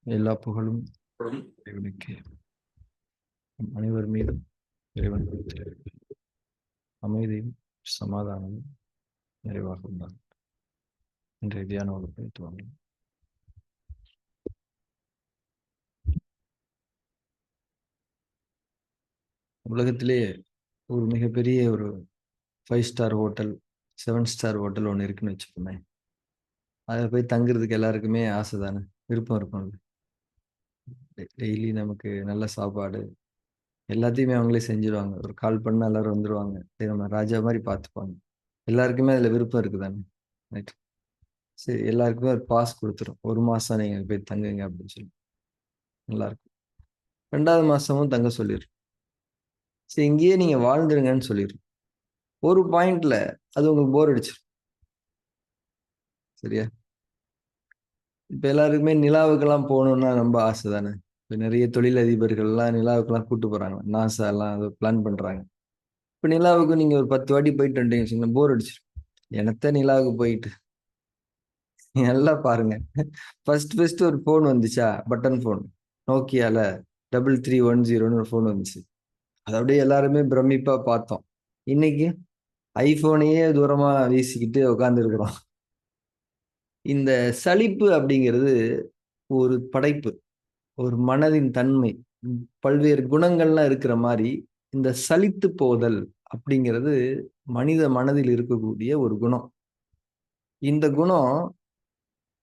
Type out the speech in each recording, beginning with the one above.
எல்லா புகழும் இறைவனுக்கே. அனைவர் மீதும் இறைவன் கொடுத்திருக்கிற அமைதியும் சமாதானமும் நிறைவாக உண்டாகும். இன்றைய தியான வகுப்பை துவங்கும். உலகத்திலேயே ஒரு மிகப்பெரிய ஒரு 5 ஸ்டார் ஹோட்டல், 7 ஸ்டார் ஹோட்டல் ஒன்று இருக்குன்னு வச்சுக்கோமே. அதில் போய் தங்குறதுக்கு எல்லாருக்குமே ஆசை தானே, விருப்பம் இருக்கும்ல. டெய்லி நமக்கு நல்ல சாப்பாடு எல்லாத்தையுமே அவங்களே செஞ்சுருவாங்க. ஒரு கால் பண்ணால் எல்லாரும் வந்துடுவாங்க. நம்ம ராஜா மாதிரி பார்த்துப்பாங்க. எல்லாருக்குமே அதில் விருப்பம் இருக்குதானே. ரைட். சரி, எல்லாருக்குமே ஒரு பாஸ் கொடுத்துரும். 1 மாதம் நீங்கள் போய் தங்குங்க அப்படின்னு சொல்லி. நல்லாயிருக்கும். 2வது மாதமும் தங்க சொல்லிடும். சரி, இங்கேயே நீங்கள் வாழ்ந்துருங்கன்னு சொல்லிடும். ஒரு பாயிண்ட்ல அது உங்களுக்கு போர் அடிச்சிடும். சரியா? இப்போ எல்லாருக்குமே நிலாவுக்கெல்லாம் போகணுன்னா ரொம்ப ஆசை தானே. இப்போ நிறைய தொழிலதிபர்கள்லாம் நிலாவுக்கெல்லாம் கூட்டு போகிறாங்க. நாசா எல்லாம் அதை பிளான் பண்ணுறாங்க. இப்போ நிலாவுக்கு நீங்கள் ஒரு 10 வாட்டி போயிட்டு வந்துட்டீங்க, போர் அடிச்சிடும். எனத்த நிலாவுக்கு போயிட்டு நல்லா பாருங்க. ஃபர்ஸ்ட் ஒரு ஃபோன் வந்துச்சா, பட்டன் ஃபோன், நோக்கியால 3310 ஒரு ஃபோன் வந்துச்சு. அதை அப்படியே எல்லாருமே பிரமிப்பா பார்த்தோம். இன்னைக்கு ஐபோனையே தூரமா வீசிக்கிட்டு உட்கார்ந்து இருக்கிறோம். இந்த சலிப்பு அப்படிங்கிறது ஒரு படைப்பு, ஒரு மனதின் தன்மை, பல்வேறு குணங்கள்லாம் இருக்கிற மாதிரி இந்த சலித்து போதல் அப்படிங்கிறது மனித மனதில் இருக்கக்கூடிய ஒரு குணம். இந்த குணம்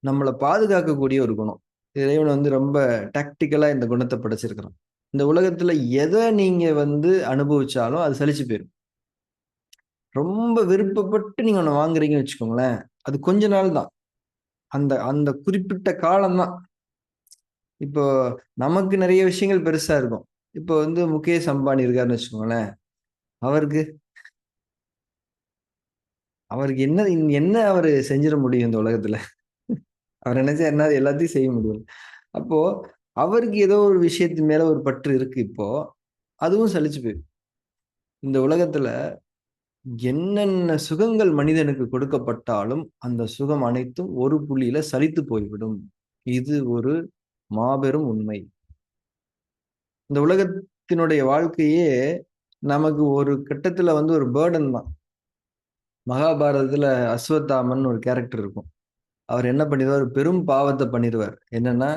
நம்மளை பாதுகாக்கக்கூடிய ஒரு குணம். இறைவன் வந்து ரொம்ப டாக்டிக்கலா இந்த குணத்தை படைச்சிருக்கிறான். இந்த உலகத்துல எதை நீங்க வந்து அனுபவிச்சாலும் அது சலிச்சு போயிடும். ரொம்ப விருப்பப்பட்டு நீங்க ஒண்ணு வாங்குறீங்கன்னு வச்சுக்கோங்களேன், அது கொஞ்ச நாள் தான். அந்த அந்த குறிப்பிட்ட காலம் தான். இப்போ நமக்கு நிறைய விஷயங்கள் பெருசா இருக்கும். இப்போ வந்து முகேஷ் அம்பானி இருக்காருன்னு வச்சுக்கோங்களேன், அவருக்கு அவருக்கு என்ன என்ன அவரு செஞ்சிட முடியும் இந்த உலகத்துல? அவர் நினைச்சா என்ன எல்லாத்தையும் செய்ய முடியும். அப்போ அவருக்கு ஏதோ ஒரு விஷயத்து மேல ஒரு பற்று இருக்கு இப்போ. அதுவும் சலிச்சு போயிடும். இந்த உலகத்துல என்னென்ன சுகங்கள் மனிதனுக்கு கொடுக்கப்பட்டாலும் அந்த சுகம் அனைத்தும் ஒரு புள்ளியில சலித்து போய்விடும். இது ஒரு மாபெரும் உண்மை. இந்த உலகத்தினுடைய வாழ்க்கையே நமக்கு ஒரு கட்டத்துல வந்து ஒரு பேர்டன் தான். மகாபாரதத்துல அஸ்வத்தாமன் ஒரு கேரக்டர் இருக்கும். அவர் என்ன பண்ணிடுவார், பெரும் பாவத்தை பண்ணிடுவார். என்னன்னா,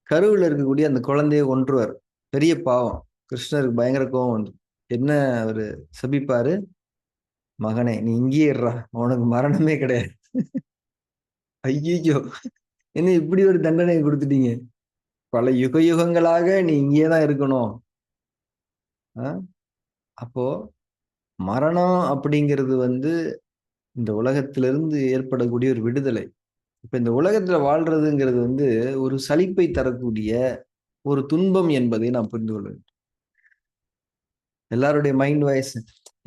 கருவுல இருக்கக்கூடிய அந்த குழந்தையை கொன்றுவார். பெரிய பாவம். கிருஷ்ணருக்கு பயங்கர கோவம் வந்து என்ன அவரு சபிப்பாரு, மகனே நீ இங்கேயே இருடா, உனக்கு மரணமே கிடையாது. ஐயோ, என்ன இப்படி ஒரு தண்டனை கொடுத்துட்டீங்க, பல யுக யுகங்களாக நீ இங்கேயே தான் இருக்கணும். அப்போ மரணம் அப்படிங்கிறது வந்து இந்த உலகத்திலிருந்து ஏற்படக்கூடிய ஒரு விடுதலை. இப்ப இந்த உலகத்துல வாழ்றதுங்கிறது வந்து ஒரு சலிப்பை தரக்கூடிய ஒரு துன்பம் என்பதை நான் புரிந்து கொள்வேன். எல்லாருடைய மைண்ட் வாய்ஸ்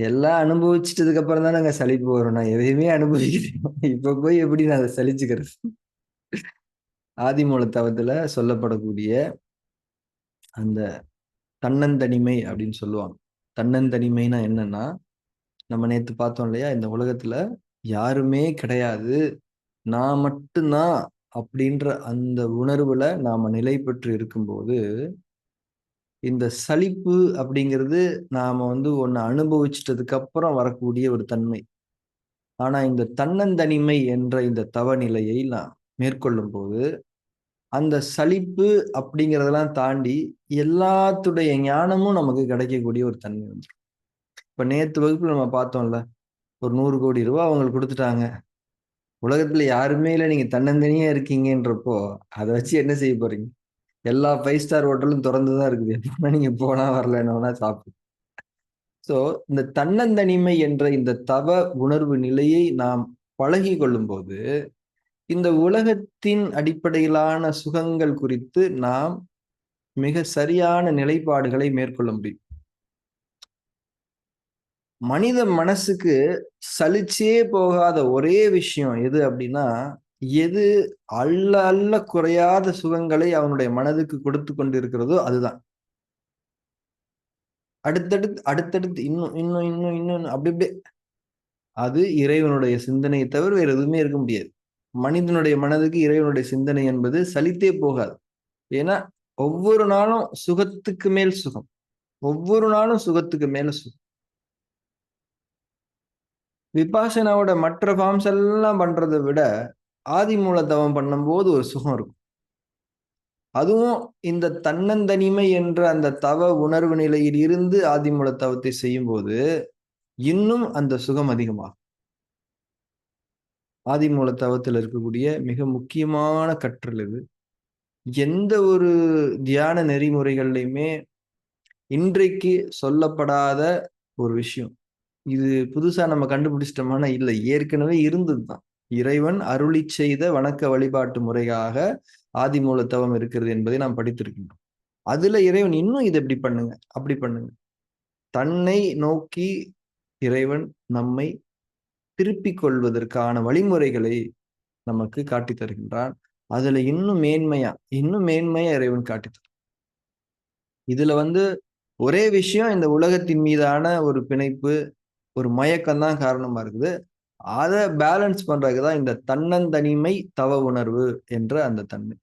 எல்லாம் அனுபவிச்சிட்டதுக்கு அப்புறம் தான் நாங்க சலிப்பு வரும். நான் எதையுமே அனுபவிக்கிறேன், இப்ப போய் எப்படி நான் அதை சலிச்சுக்கிறது? ஆதிமூல தவத்துல சொல்லப்படக்கூடிய அந்த தன்னந்தனிமை அப்படின்னு சொல்லுவாங்க. தன்னந்தனிமைனா என்னன்னா, நம்ம நேத்து பார்த்தோம் இல்லையா, இந்த உலகத்துல யாருமே கிடையாது, நான் மட்டும்தான் அப்படின்ற அந்த உணர்வுல நாம நிலை பெற்று இருக்கும்போது, இந்த சலிப்பு அப்படிங்கிறது நாம வந்து ஒண்ணு அனுபவிச்சிட்டதுக்கு அப்புறம் வரக்கூடிய ஒரு தன்மை. ஆனா இந்த தன்னந்தனிமை என்ற இந்த தவநிலையை நான் மேற்கொள்ளும்போது, அந்த சலிப்பு அப்படிங்கிறதெல்லாம் தாண்டி எல்லாத்துடைய ஞானமும் நமக்கு கிடைக்கக்கூடிய ஒரு தன்மை வந்துரும். இப்ப நேத்து வகுப்புல நம்ம பார்த்தோம்ல, ஒரு ரூ. 100 கோடி அவங்களுக்கு குடுத்துட்டாங்க. உலகத்துல யாருமே இல்ல, நீங்க தன்னந்தனியா இருக்கீங்கன்றப்போ, அத வச்சு என்ன செய்ய போறீங்க? எல்லா 5 ஸ்டார் ஹோட்டலும் தொறந்து தான் இருக்குது. எப்ப நீங்க போனா வரல, என்ன வேணா சாப்பிடு. சோ, இந்த தன்னந்தனிமை என்ற இந்த தவ உணர்வு நிலையை நாம் பழகிக் கொள்ளும்போது, இந்த உலகத்தின் அடிப்படையிலான சுகங்கள் குறித்து நாம் மிக சரியான நிலைப்பாடுகளை மேற்கொள்ள முடியும். மனித மனசுக்கு சலிச்சே போகாத ஒரே விஷயம் எது அப்படின்னா, எது அள்ள அள்ள குறையாத சுகங்களை அவனுடைய மனதுக்கு கொடுத்து கொண்டிருக்கிறதோ அதுதான். அடுத்தடுத்து அடுத்தடுத்து இன்னும் இன்னும் இன்னும் இன்னும் அப்படி அப்படியே அது இறைவனுடைய சிந்தனையை தவிர வேற எதுவுமே இருக்க முடியாது. மனிதனுடைய மனதுக்கு இறைவனுடைய சிந்தனை என்பது சலித்தே போகாது. ஏன்னா ஒவ்வொரு நாளும் சுகத்துக்கு மேல் சுகம், ஒவ்வொரு நாளும் சுகத்துக்கு மேல சுகம். விபாசனாவோட மற்ற ஃபார்ம்ஸ் எல்லாம் பண்றதை விட ஆதி மூல தவம் பண்ணும்போது ஒரு சுகம் இருக்கும். அதுவும் இந்த தன்னந்தனிமை என்ற அந்த தவ உணர்வு நிலையில் இருந்து ஆதி மூல தவத்தை செய்யும் போது இன்னும் அந்த சுகம் அதிகமாகும். ஆதி மூல தவத்தில் இருக்கக்கூடிய மிக முக்கியமான கற்றல் இது. எந்த ஒரு தியான நெறிமுறைகள்லையுமே இன்றைக்கு சொல்லப்படாத ஒரு விஷயம். இது புதுசா நம்ம கண்டுபிடிச்சிட்டோமானா இல்ல, ஏற்கனவே இருந்ததுதான். இறைவன் அருளி செய்த வணக்க வழிபாட்டு முறையாக ஆதி மூல தவம் இருக்கிறது என்பதை நாம் படித்திருக்கின்றோம். அதுல இறைவன் இன்னும் இதை இப்படி பண்ணுங்க, அப்படி பண்ணுங்க. தன்னை நோக்கி இறைவன் நம்மை திருப்பிக் கொள்வதற்கான வழிமுறைகளை நமக்கு காட்டித் தருகின்றான். அதுல இன்னும் மேன்மையா இறைவன் காட்டித் தரும். இதுல ஒரே விஷயம், இந்த உலகத்தின் மீதான ஒரு பிணைப்பு, ஒரு மயக்கம் தான் காரணமா இருக்குது. அதை பேலன்ஸ் பண்றதுக்குதான் இந்த தன்னந்தனிமை தவ உணர்வு என்ற அந்த தன்மை.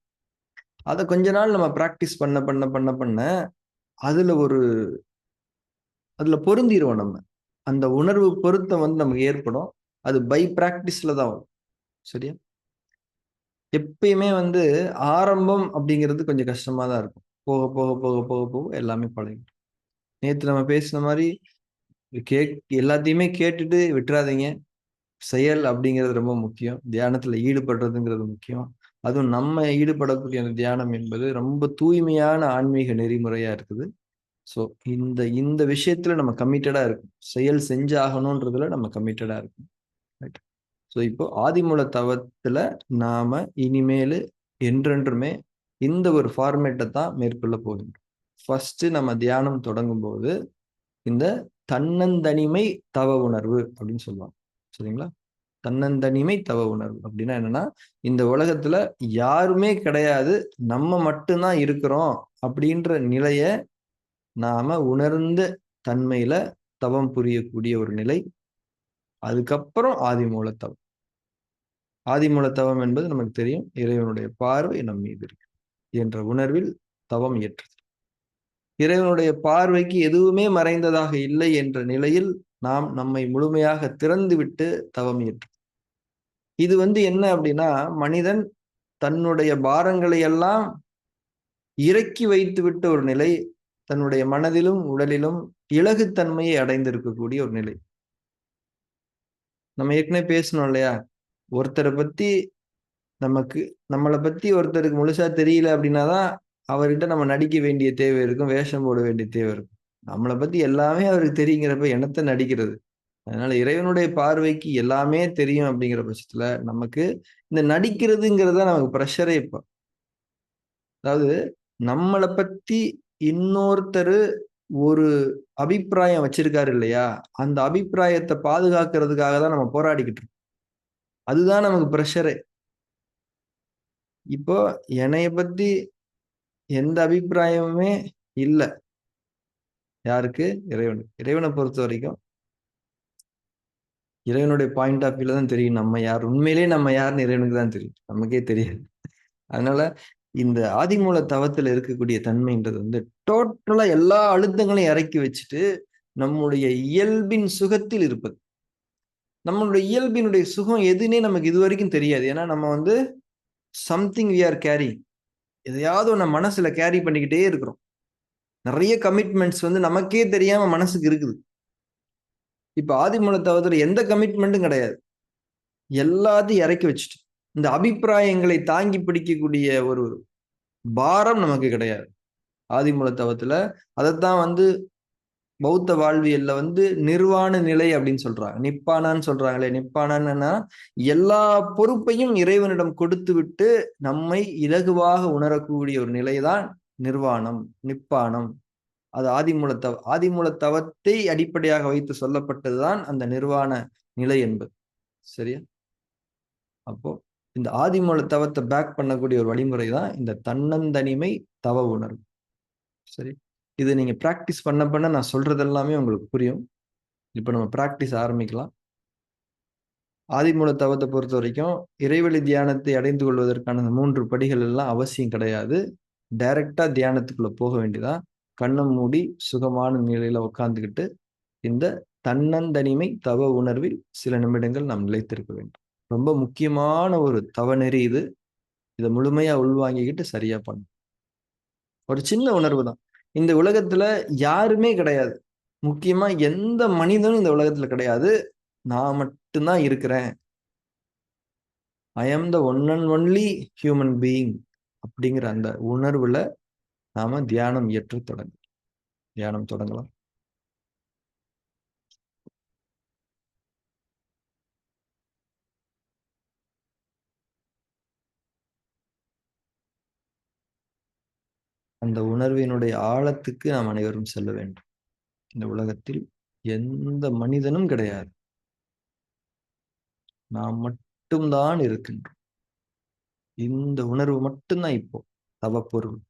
அதை கொஞ்ச நாள் நம்ம பிராக்டிஸ் பண்ண பண்ண பண்ண பண்ண அதுல அதுல பொருந்திடுவோம் நம்ம. அந்த உணர்வு பொருத்தம் நமக்கு ஏற்படும். அது பை பிராக்டிஸ்ல தான் வரும். சரியா? எப்பயுமே ஆரம்பம் அப்படிங்கிறது கொஞ்சம் கஷ்டமா தான் இருக்கும். போக போக போக போக போக எல்லாமே பழகிடும். நேத்து நம்ம பேசின மாதிரி எல்லாத்தையுமே கேட்டுட்டு விட்டுறாதீங்க. செயல் அப்படிங்கிறது ரொம்ப முக்கியம். தியானத்துல ஈடுபடுறதுங்கிறது முக்கியம். அதுவும் நம்ம ஈடுபடக்கூடிய அந்த தியானம் என்பது ரொம்ப தூய்மையான ஆன்மீக நெறிமுறையா இருக்குது. ஸோ இந்த இந்த விஷயத்துல நம்ம கமிட்டடா இருக்கும். செயல் செஞ்சாகணுன்றதுல நம்ம கமிட்டடா இருக்கும். ரைட். ஸோ இப்போ ஆதிமூல தவத்துல நாம இனிமேலு என்றென்றுமே இந்த ஒரு ஃபார்மேட்டை தான் மேற்கொள்ள போகின்றோம். ஃபர்ஸ்ட் நம்ம தியானம் தொடங்கும் போது இந்த தன்னந்தனிமை தவ உணர்வு அப்படின்னு சொல்லுவாங்க. சரிங்களா? தன்னந்தனிமை தவ உணர்வு அப்படின்னா என்னன்னா, இந்த உலகத்துல யாருமே கிடையாது, நம்ம மட்டும்தான் இருக்கிறோம் அப்படின்ற நிலைய நாம உணர்ந்த தன்மையில தவம் புரியக்கூடிய ஒரு நிலை. அதுக்கப்புறம் ஆதிமூல தவம். ஆதிமூல தவம் என்பது நமக்கு தெரியும், இறைவனுடைய பார்வை நம் மீது இருக்கு என்ற உணர்வில் தவம் இயற்றுது. இறைவனுடைய பார்வைக்கு எதுவுமே மறைந்ததாக இல்லை என்ற நிலையில் நாம் நம்மை முழுமையாக திறந்து விட்டு தவம் இயற்று. இது என்ன அப்படின்னா, மனிதன் தன்னுடைய பாரங்களை எல்லாம் இறக்கி வைத்து விட்ட ஒரு நிலை, தன்னுடைய மனதிலும் உடலிலும் இலகுத்தன்மையை அடைந்திருக்கக்கூடிய ஒரு நிலை. நம்ம ஏற்கனவே பேசணும் இல்லையா? ஒருத்தரை பத்தி நம்மளை பத்தி ஒருத்தருக்கு முழுசா தெரியல அப்படின்னாதான் அவர்கிட்ட நம்ம நடிக்க வேண்டிய தேவை இருக்கும், வேஷம் போட வேண்டிய தேவை இருக்கும். நம்மளை பத்தி எல்லாமே அவருக்கு தெரியுங்கிறப்ப என்னத்தை நடிக்கிறது? அதனால இறைவனுடைய பார்வைக்கு எல்லாமே தெரியும் அப்படிங்கிற பட்சத்துல நமக்கு இந்த நடிக்கிறதுங்கிறத நமக்கு ப்ரெஷரே. இப்போ அதாவது நம்மளை பத்தி இன்னொருத்தர் ஒரு அபிப்பிராயம் வச்சிருக்காரு இல்லையா, அந்த அபிப்பிராயத்தை பாதுகாக்கிறதுக்காக தான் நம்ம போராடிக்கிட்டு இருக்கோம். அதுதான் நமக்கு ப்ரெஷரே. இப்போ என்னைய பத்தி எந்த அபிப்பிராயமுமே இல்லை. யாருக்கு? இறைவனுக்கு. இறைவனை பொறுத்த வரைக்கும் இறைவனுடைய பாயிண்ட் ஆஃப் வியூல தான் தெரியும் நம்ம யார். உண்மையிலேயே நம்ம யாருன்னு இறைவனுக்கு தான் தெரியும், நமக்கே தெரியாது. அதனால இந்த ஆதிமூல தவத்துல இருக்கக்கூடிய தன்மைன்றது டோட்டலா எல்லா அழுத்தங்களையும் இறக்கி வச்சுட்டு நம்முடைய இயல்பின் சுகத்தில் இருப்பது. நம்மளுடைய இயல்பினுடைய சுகம் எதுன்னே நமக்கு இது வரைக்கும் தெரியாது. ஏன்னா நம்ம சம்திங் வி ஆர் கேரி, எதையாவது ஒண்ணு மனசுல கேரி பண்ணிக்கிட்டே இருக்கிறோம். நிறைய கமிட்மெண்ட்ஸ் நமக்கே தெரியாம மனசுக்கு இருக்குது. இப்ப ஆதிமூல தவத்துல எந்த கமிட்மெண்ட்டும் கிடையாது. எல்லாத்தையும் இறக்கி வச்சுட்டு இந்த அபிப்பிராயங்களை தாங்கி பிடிக்கக்கூடிய ஒரு பாரம் நமக்கு கிடையாது ஆதிமூல தவத்துல. அதைத்தான் பௌத்த வாழ்வியல்ல நிர்வாண நிலை அப்படின்னு சொல்றாங்க. நிப்பானான்னு சொல்றாங்களே. நிப்பானான்னா எல்லா பொறுப்பையும் இறைவனிடம் கொடுத்து விட்டு நம்மை இலகுவாக உணரக்கூடிய ஒரு நிலைதான் நிர்வாணம், நிப்பானம். அது ஆதிமூல தவத்தை அடிப்படையாக வைத்து சொல்லப்பட்டதுதான் அந்த நிர்வாண நிலை என்பது. சரியா? அப்போ இந்த ஆதிமூல தவத்தை பேக் பண்ணக்கூடிய ஒரு வழிமுறை தான் இந்த தன்னந்தனிமை தவ உணர்வு. சரி, இது நீங்க பிராக்டிஸ் பண்ண பண்ண நான் சொல்றது எல்லாமே உங்களுக்கு புரியும். இப்ப நம்ம பிராக்டிஸ் ஆரம்பிக்கலாம். ஆதிமூல தவத்தை பொறுத்த வரைக்கும் இறைவழி தியானத்தை அடைந்து கொள்வதற்கான அந்த 3 படிகள் எல்லாம் அவசியம் கிடையாது. டைரக்டா தியானத்துக்குள்ள போக வேண்டியதான். கண்ண மூடி சுகமான நிலையில உட்கார்ந்துகிட்டு, இந்த தன்னந்தனிமை தவ உணர்வில் சில நிமிடங்கள் நாம் நிலைத்திருக்க வேண்டும். ரொம்ப முக்கியமான ஒரு தவநெறி இது. இத முழுமையா உள்வாங்கிக்கிட்டு சரியா பண்ணணும். ஒரு சின்ன உணர்வு தான். இந்த உலகத்துல யாருமே கிடையாது. முக்கியமா எந்த மனிதனும் இந்த உலகத்துல கிடையாது. நான் மட்டும் தான் இருக்கிறேன். I am the one and only human being அப்படிங்கிற அந்த உணர்வுல நாம தியானம் தியானம் தொடங்கலாம். அந்த உணர்வினுடைய ஆழத்துக்கு நாம் அனைவரும் செல்ல வேண்டும். இந்த உலகத்தில் எந்த மனிதனும் கிடையாது. நாம் மட்டும் தான் இருக்கின்றோம். இந்த உணர்வு மட்டும் தான் இப்போ தவப்பொருள்.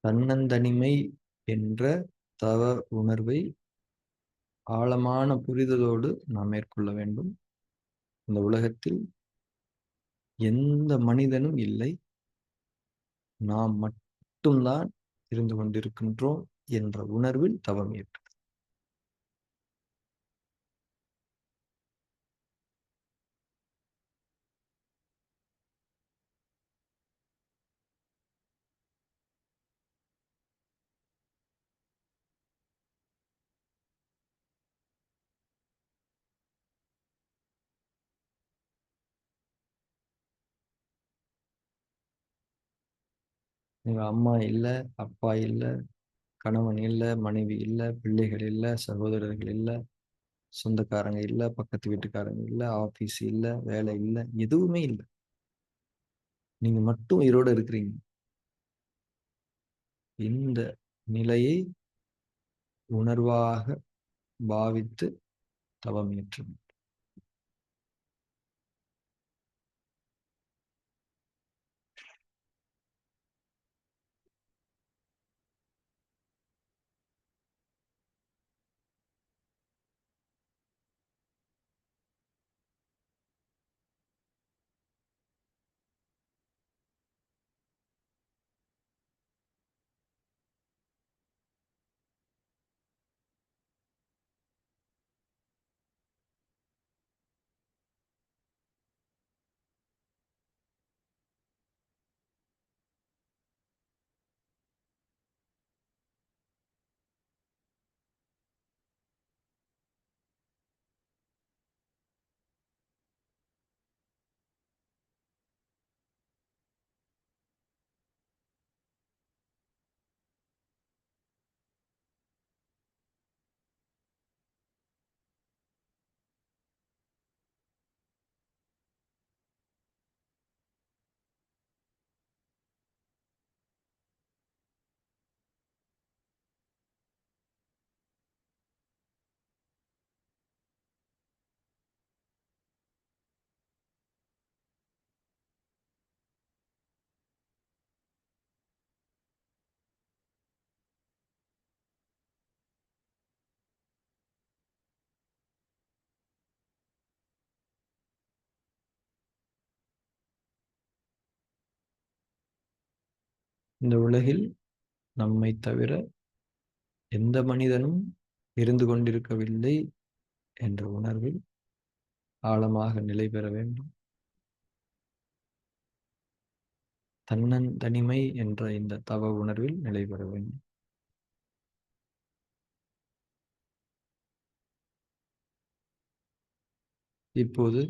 தன்னந்தனிமை என்ற தவ உணர்வை ஆழமான புரிதலோடு நாம் மேற்கொள்ள வேண்டும். இந்த உலகத்தில் எந்த மனிதனும் இல்லை. நாம் மட்டும்தான் இருந்து கொண்டிருக்கின்றோம் என்ற உணர்வில் தவம் இயற்று. எங்க அம்மா இல்ல, அப்பா இல்ல, கணவன் இல்ல, மனைவி இல்ல, பிள்ளைகள் இல்ல, சகோதரர்கள் இல்ல, சொந்தக்காரங்க இல்ல, பக்கத்து வீட்டுக்காரங்க இல்ல, ஆபீஸ் இல்ல, வேலை இல்ல, எதுவுமே இல்ல. நீங்க மட்டும் உயிரோட இருக்கிறீங்க. இந்த நிலையை உணர்வாக பாவித்து தவம் இயற்றும். இந்த உலகில் நம்மை தவிர எந்த மனிதனும் இருந்து கொண்டிருக்கவில்லை என்ற உணர்வில் ஆழமாக நிலை பெற வேண்டும். தன்னந்தனிமை என்ற இந்த தவ உணர்வில் நிலை பெற வேண்டும். இப்போது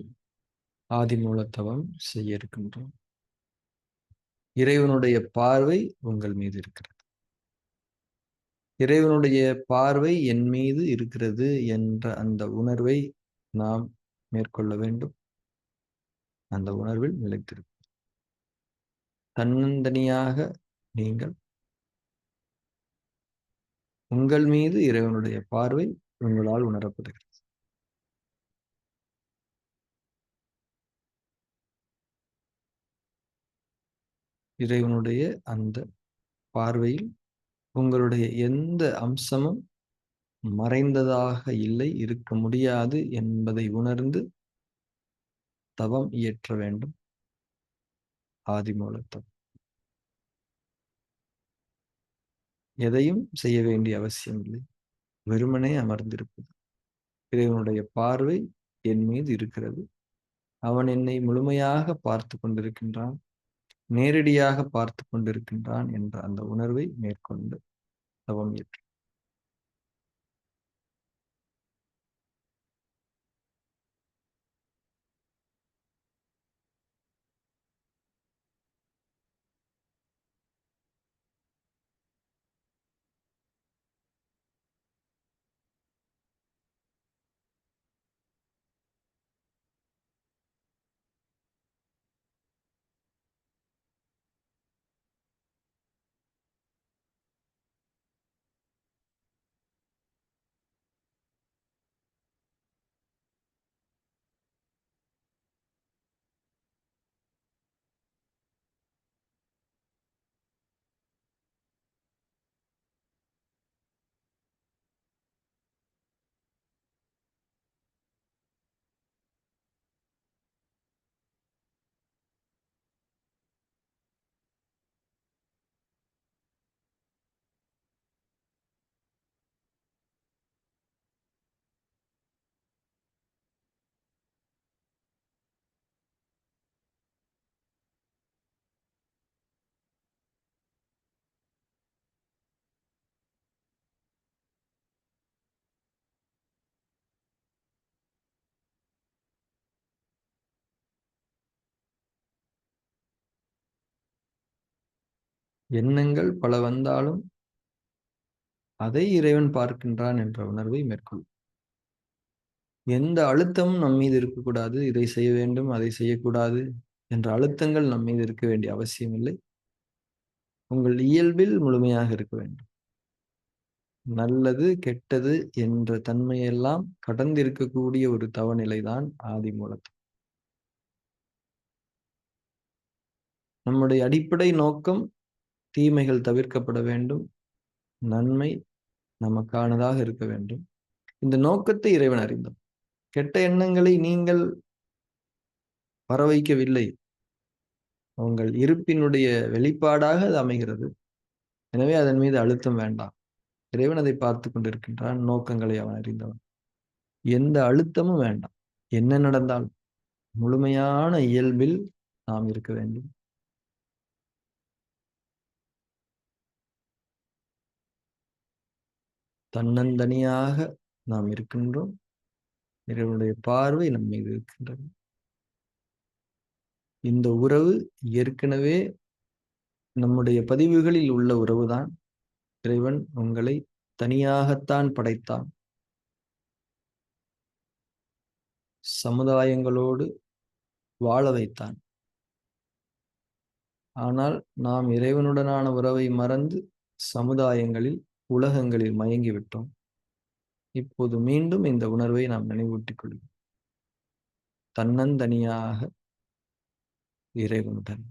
ஆதிமூலத்தவம் செய்ய இருக்கின்றோம். இறைவனுடைய பார்வை உங்கள் மீது இருக்கிறது. இறைவனுடைய பார்வை என் மீது இருக்கிறது என்ற அந்த உணர்வை நாம் மேற்கொள்ள வேண்டும். அந்த உணர்வில் நிலைத்திருக்கும். தன்னந்தனியாக நீங்கள் உங்கள் மீது இறைவனுடைய பார்வை உங்களால் உணரப்படுகிறது. இறைவனுடைய அந்த பார்வையில் உங்களுடைய எந்த அம்சமும் மறைந்ததாக இல்லை, இருக்க முடியாது என்பதை உணர்ந்து தவம் இயற்ற வேண்டும். ஆதிமூலத்தவம். எதையும் செய்ய வேண்டிய அவசியம் இல்லை. வெறுமனே அமர்ந்திருப்பது. இறைவனுடைய பார்வை என் மீது இருக்கிறது. அவன் என்னை முழுமையாக பார்த்து கொண்டிருக்கின்றான், நேரடியாக பார்த்து கொண்டிருக்கின்றான் என்ற அந்த உணர்வை மேற்கொண்டு தவம் இயற்று. எண்ணங்கள் பல வந்தாலும் அதை இறைவன் பார்க்கின்றான் என்ற உணர்வை மேற்கொள்ளும். எந்த அழுத்தமும் நம் மீது இருக்கக்கூடாது. இதை செய்ய வேண்டும், அதை செய்யக்கூடாது என்ற அழுத்தங்கள் நம் மீது இருக்க வேண்டிய அவசியம் இல்லை. உங்கள் இயல்பில் முழுமையாக இருக்க வேண்டும். நல்லது, கெட்டது என்ற தன்மையெல்லாம் கடந்திருக்கக்கூடிய ஒரு தவநிலைதான் ஆதிமூலத்தவம். நம்முடைய அடிப்படை நோக்கம் தீமைகள் தவிர்க்கப்பட வேண்டும். நன்மை நமக்கானதாக இருக்க வேண்டும். இந்த நோக்கத்தை இறைவன் அறிந்தார். கெட்ட எண்ணங்களை நீங்கள் வர வைக்கவில்லை. உங்கள் இருப்பினுடைய வெளிப்பாடாக அது அமைகிறது. எனவே அதன் மீது அழுத்தம் வேண்டாம். இறைவன் அதை பார்த்து கொண்டிருக்கின்றான். நோக்கங்களை அவன் அறிந்தவன். எந்த அழுத்தமும் வேண்டாம். என்ன நடந்தாலும் முழுமையான இயல்பில் நாம் இருக்க வேண்டும். தன்னந்தனியாக நாம் இருக்கின்றோம். இறைவனுடைய பார்வை நம் மீது இருக்கின்றது. இந்த உறவு ஏற்கனவே நம்முடைய பதிவுகளில் உள்ள உறவுதான். இறைவன் உங்களை தனியாகத்தான் படைத்தான். சமுதாயங்களோடு வாழ வைத்தான். ஆனால் நாம் இறைவனுடனான உறவை மறந்து சமுதாயங்களில், உலகங்களில் மயங்கிவிட்டோம். இப்போது மீண்டும் இந்த உணர்வை நாம் நினைவூட்டிக் கொள்வோம். தன்னந்தனியாக இறைவனுடன்.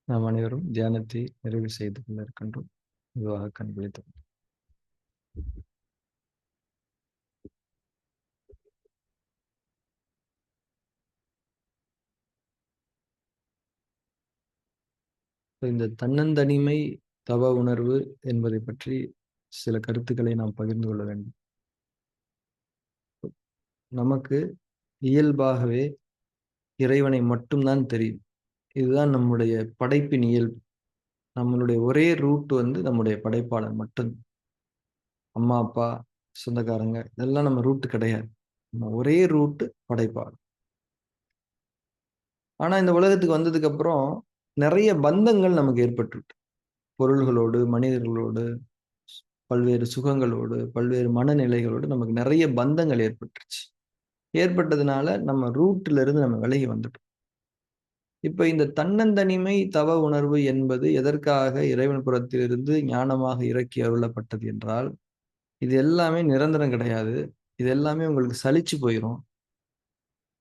நாம் அனைவரும் தியானத்தை நிறைவு செய்து கொண்டிருக்கின்றோம். இதுவாக கண் விழித்து இந்த தன்னந்தனிமை தவ உணர்வு என்பதை பற்றி சில கருத்துக்களை நாம் பகிர்ந்து கொள்ள வேண்டும். நமக்கு இயல்பாகவே இறைவனை மட்டும்தான் தெரியும். இதுதான் நம்முடைய படைப்பின் இயல்பு. நம்மளுடைய ஒரே ரூட் வந்து நம்முடைய படைப்பாளர் மட்டும். அம்மா, அப்பா, சொந்தக்காரங்க இதெல்லாம் நம்ம ரூட் கிடையாது. நம்ம ஒரே ரூட் படைப்பாளர். ஆனா இந்த உலகத்துக்கு வந்ததுக்கு அப்புறம் நிறைய பந்தங்கள் நமக்கு ஏற்பட்டுருக்கு. பொருள்களோடு, மனிதர்களோடு, பல்வேறு சுகங்களோடு, பல்வேறு மனநிலைகளோடு நமக்கு நிறைய பந்தங்கள் ஏற்பட்டுருச்சு. ஏற்பட்டதுனால நம்ம ரூட்ல இருந்து நம்ம விலகி வந்துட்டோம். இப்ப இந்த தன்னந்தனிமை தவ உணர்வு என்பது எதற்காக இறைவன் புறத்திலிருந்து ஞானமாக இறக்கி அருளப்பட்டது என்றால், இது எல்லாமே நிரந்தரம் கிடையாது. இது எல்லாமே உங்களுக்கு சலிச்சு போயிரும்.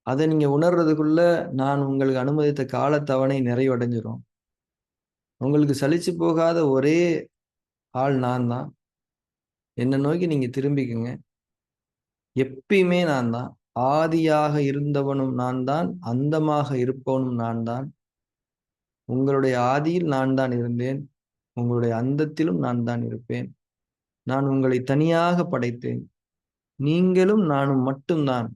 அத நீங்க உணர்றதுக்குள்ள நான் உங்களுக்கு அனுமதித்த காலத்தவணை நிறைவடைஞ்சிரும். உங்களுக்கு சலிச்சு போகாத ஒரே ஆள் நான் தான். என்ன நோக்கி நீங்க திரும்பிக்கங்க. எப்பயுமே நான் தான். ஆதியாக இருந்தவனும் நான் தான். அந்தமாக இருப்பவனும் நான் தான். உங்களுடைய ஆதியில் நான் தான் இருந்தேன். உங்களுடைய அந்தத்திலும் நான் தான் இருப்பேன். நான் உங்களை தனியாக படைத்தேன். நீங்களும் நானும் மட்டும் தான்.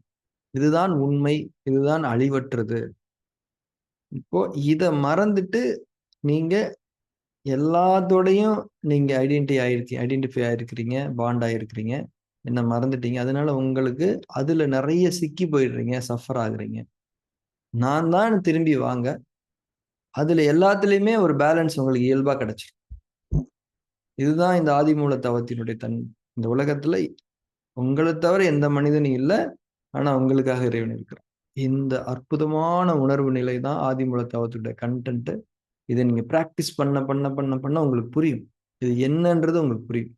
இதுதான் உண்மை. இதுதான் அழிவற்றது. இப்போ இத மறந்துட்டு நீங்க எல்லாத்தோடையும் நீங்க ஐடென்டிஃபை ஆயிருக்கிறீங்க. பாண்ட் ஆயிருக்கிறீங்க. என்ன மறந்துட்டீங்க. அதனால உங்களுக்கு அதுல நெறைய சிக்கி போயிடுறீங்க. சஃபர் ஆகுறீங்க. நான் தான் திரும்பி வாங்க. அதுல எல்லாத்துலயுமே ஒரு பேலன்ஸ் உங்களுக்கு இயல்பா கிடைச்சிரும். இதுதான் இந்த ஆதிமூல தவத்தினுடைய இந்த உலகத்துல உங்கள தவிர எந்த மனிதனும் இல்ல. ஆனா உங்களுக்காக இறைவன் இருக்கிறான். இந்த அற்புதமான உணர்வு நிலை தான் ஆதிமூல தவத்துடைய கன்டென்ட். இத நீங்க பிராக்டிஸ் பண்ண உங்களுக்கு புரியும். இது என்னன்றது உங்களுக்கு புரியும்.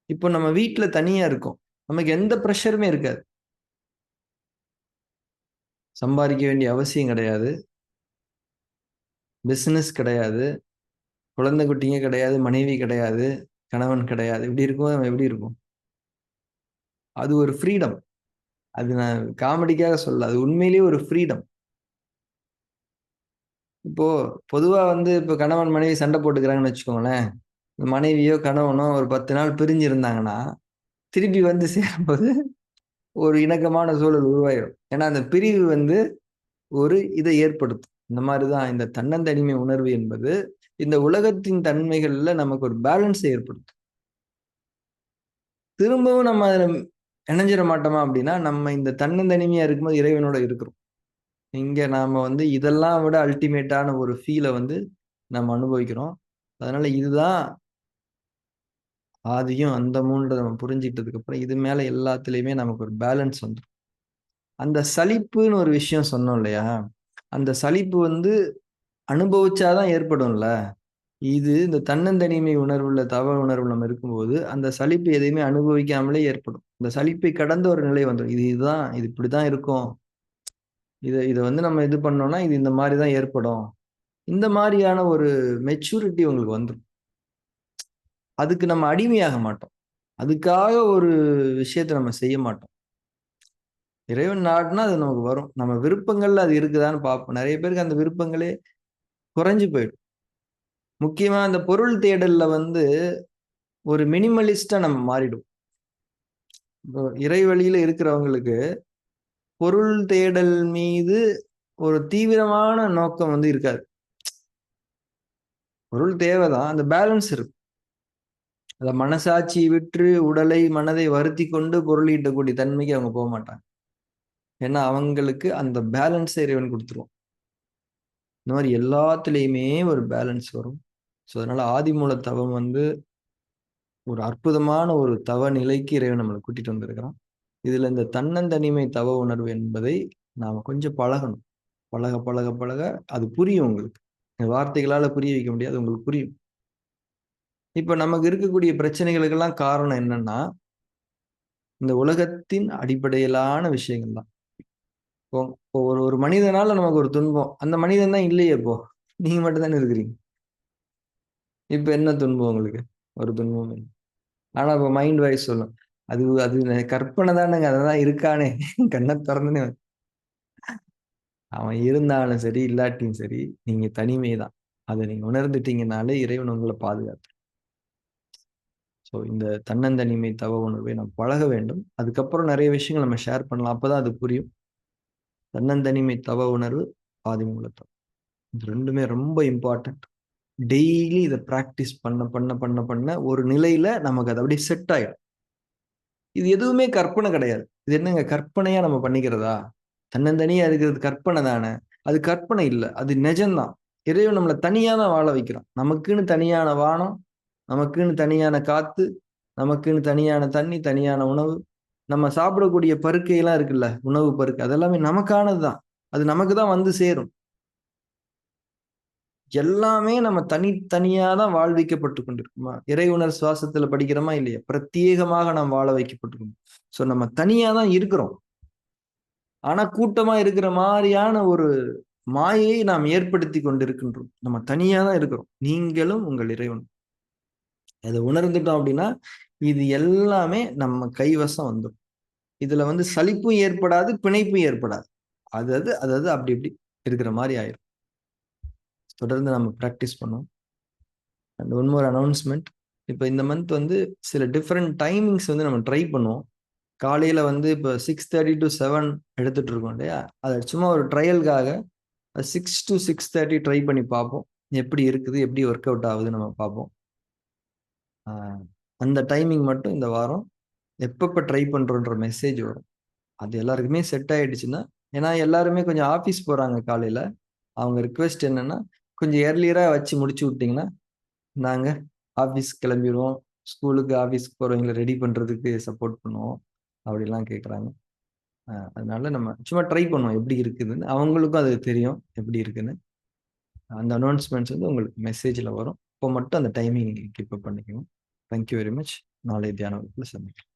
இப்போ நம்ம வீட்ல தனியா இருக்கோம். நமக்கு எந்த பிரஷருமே இருக்காது. சம்பாதிக்க வேண்டிய அவசியம் கிடையாது. பிசினஸ் கிடையாது. குழந்தை குட்டிங்க கிடையாது. மனைவி கிடையாது. கணவன் கிடையாது. இப்படி இருக்கும்போது நம்ம எப்படி இருக்கும்? அது ஒரு ஃப்ரீடம். அது நான் காமெடிக்காக சொல்லல. அது உண்மையிலேயே ஒரு ஃப்ரீடம். இப்போ பொதுவா வந்து இப்போ கணவன் மனைவி சண்டை போட்டுக்கிறாங்கன்னு வச்சுக்கோங்களேன். மனைவியோ கணவனோ ஒரு 10 நாள் பிரிஞ்சு இருந்தாங்கன்னா, திருப்பி வந்து சேரும்போது ஒரு இணக்கமான சூழல் உருவாயிரும். ஏன்னா அந்த பிரிவு வந்து ஒரு இதை ஏற்படுத்தும். இந்த மாதிரி தான் இந்த தன்னந்தனிமை உணர்வு என்பது இந்த உலகத்தின் தன்மைகள்ல நமக்கு ஒரு பேலன்ஸை ஏற்படுத்தும். திரும்பவும் நம்ம அதுல இணைஞ்சிட மாட்டோமா அப்படின்னா, நம்ம இந்த தன்னந்தனிமையா இருக்கும்போது இறைவனோட இருக்கிறோம். இங்க நாம வந்து இதெல்லாம் விட அல்டிமேட்டான ஒரு ஃபீல வந்து நம்ம அனுபவிக்கிறோம். அதனால இதுதான் ஆதியும் அந்தமும்ன்றத நம்ம புரிஞ்சுக்கிட்டதுக்கு அப்புறம், இது மேல எல்லாத்துலயுமே நமக்கு ஒரு பேலன்ஸ் வந்துரும். அந்த சலிப்புன்னு ஒரு விஷயம் சொன்னோம் இல்லையா? அந்த சலிப்பு வந்து அனுபவிச்சா தான் ஏற்படும்ல. இது இந்த தன்னந்தனிமை உணர்வுல, தவ உணர்வுல நம்ம இருக்கும்போது, அந்த சலிப்பு எதையுமே அனுபவிக்காமலே ஏற்படும். இந்த சலிப்பை கடந்த ஒரு நிலை வந்துரும். இதுதான், இது இப்படிதான் இருக்கும். இத இத வந்து நம்ம இது பண்ணோம்னா, இது இந்த மாரி தான் ஏற்படும். இந்த மாரியான ஒரு மெச்சூரிட்டி உங்களுக்கு வந்துரும். அதுக்கு நம்ம அடிமையாக மாட்டோம். அதுக்காக ஒரு விஷயத்த நம்ம செய்ய மாட்டோம். இறைவன் நாடுனா அது நமக்கு வரும். நம்ம விருப்பங்கள்ல அது இருக்குதான்னு பார்ப்போம். நெறைய பேருக்கு அந்த விருப்பங்களே குறைஞ்சு போயிடும். முக்கியமா அந்த பொருள் தேடல்ல வந்து ஒரு மினிமலிஸ்ட்டா நம்ம மாறிடுவோம். இப்போ இறை வழியில இருக்கிறவங்களுக்கு, பொருள் தேடல் மீது ஒரு தீவிரமான நோக்கம் வந்து இருக்காது. பொருள் தேவைதான். அந்த பேலன்ஸ் இருக்கும். அத மனசாட்சியை விற்று உடலை, மனதை வருத்திக் கொண்டு பொருள் ஈட்டக்கூடிய தன்மைக்கு அவங்க போமாட்டாங்க. ஏன்னா, அவங்களுக்கு அந்த பேலன்ஸ இறைவன் குடுத்துருவான். இந்த மாரி எல்லாத்துலயுமே ஒரு பேலன்ஸ் வரும். ஸோ, அதனால ஆதிமூல தவம் வந்து ஒரு அற்புதமான ஒரு தவ நிலைக்கு இறைவன் நம்மள கூட்டிட்டு வந்திருக்கிறான். இதுல இந்த தன்னந்தனிமை தவ உணர்வு என்பதை நாம கொஞ்சம் பழகணும். பழக அது புரியும் உங்களுக்கு. வார்த்தைகளால புரிய வைக்க முடியாது. உங்களுக்கு புரியும். இப்ப நமக்கு இருக்கக்கூடிய பிரச்சனைகளுக்கெல்லாம் காரணம் என்னன்னா, இந்த உலகத்தின் அடிப்படையிலான விஷயங்கள் தான். இப்போ ஒரு ஒரு மனிதனால நமக்கு ஒரு துன்பம். அந்த மனிதன் தான் இல்லையே இப்போ. நீங்க மட்டும் தானே இருக்கிறீங்க. இப்ப என்ன துன்பம் உங்களுக்கு? ஒரு துன்பமும் இல்ல. ஆனா இப்ப மைண்ட் வாய்ஸ் சொல்லும். அது அது கற்பனை தானங்க. அததான் இருக்கானே. கண்ண தொறந்தோனே அவன் இருந்தாலும் சரி, இல்லாட்டியும் சரி, நீங்க தனிமை தான். அத நீங்க உணர்ந்துட்டீங்கனாலே இறைவன் உங்கள பாதுகாத்துருவான். ஸோ இந்த தன்னந்தனிமை தவ உணர்வை நாம் பழக வேண்டும். அதுக்கப்புறம் நெறைய விஷயங்கள் நம்ம ஷேர் பண்ணலாம். அப்பதான் அது புரியும். தன்னந்தனிமை தவ உணர்வு, ஆதிமூலத்தவம். இது 2மே ரொம்ப இம்பார்ட்டன்ட். டெய்லி இத பிராக்டிஸ் பண்ண ஒரு நிலையில நமக்கு அது அப்படியே செட் ஆயிடும். இது எதுவுமே கற்பனை கிடையாது. இது என்னங்க கற்பனையா நம்ம பண்ணிக்கிறதா? தன்னந்தனியா இருக்கிறது கற்பனை தான. அது கற்பனை இல்ல. அது நெஜம்தான். இறைவன் நம்மள தனியா தான் வாழ வைக்கிறான். நமக்குன்னு தனியான வானம், நமக்குன்னு தனியான காத்து, நமக்குன்னு தனியான தண்ணி, தனியான உணவு. நம்ம சாப்பிடக்கூடிய பருக்கைலாம் இருக்குல்ல, உணவு பருக்கை. அதெல்லாமே நமக்கானது தான். அது நமக்கு தான் வந்து சேரும். எல்லாமே நம்ம தனித்தனியா தான் வாழ்விக்கப்பட்டுக் கொண்டிருக்குமா? இறையுணர் சுவாசத்துல படிக்கிறோமா இல்லையா? பிரத்யேகமாக நாம் வாழ வைக்கப்பட்டுருக்கோம். சோ நம்ம தனியா தான் இருக்கிறோம். ஆனா கூட்டமா இருக்கிற மாரியான ஒரு மாயையை நாம் ஏற்படுத்திக் கொண்டிருக்கின்றோம். நம்ம தனியா தான் இருக்கிறோம். நீங்களும் உங்கள் இறைவன். அத உணர்ந்துட்டோம் அப்படின்னா, இது எல்லாமே நம்ம கைவசம் வந்துரும். இதுல வந்து சலிப்பும் ஏற்படாது, பிணைப்பும் ஏற்படாது. அது அப்படி இப்படி இருக்கிற மாரி ஆயிரும். தொடர்ந்து நம்ம பிராக்டிஸ் பண்ணுவோம். And one more announcement. இப்ப இந்த மந்த் வந்து சில டிஃபரெண்ட் டைமிங்ஸ் வந்து நம்ம ட்ரை பண்ணுவோம். காலையில வந்து இப்ப 6:30 டூ 7 எடுத்துட்டு இருக்கோம் இல்லையா? அத சும்மா ஒரு ட்ரையல்க்காக 6 டூ 6:30 ட்ரை பண்ணி பார்ப்போம். எப்படி இருக்குது? எப்படி வொர்க் அவுட் ஆகுதுன்னு நம்ம பார்ப்போம். ஆ அந்த டைமிங் மட்டும் இந்த வாரம் எப்பப்ப ட்ரை பண்றோன்ற மெசேஜ் வரும். அது எல்லாருக்குமே செட் ஆயிடுச்சுன்னா, ஏன்னா எல்லாருமே கொஞ்சம் ஆஃபீஸ் போறாங்க காலையில. அவங்க ரிக்வெஸ்ட் என்னன்னா, கொஞ்சம் இயர்லியரா வச்சு முடிச்சு விட்டீங்கன்னா, நாங்க ஆஃபீஸ் கிளம்பிருவோம். ஸ்கூலுக்கு, ஆஃபீஸ்க்கு போறவங்கள ரெடி பண்றதுக்கு சப்போர்ட் பண்ணுவோம். அப்படிலாம் கேட்கறாங்க. அதனால நம்ம சும்மா ட்ரை பண்ணுவோம் எப்படி இருக்குதுன்னு. அவங்களுக்கும் அது தெரியும் எப்படி இருக்குன்னு. அந்த அனௌன்ஸ்மெண்ட்ஸ் வந்து உங்களுக்கு மெசேஜ்ல வரும். இப்போ மட்டும் அந்த டைமிங் நீங்க கீப் அப் பண்ணிக்கணும். Thank you very much. நாளை தியான வகுப்புல சந்திக்கலாம்.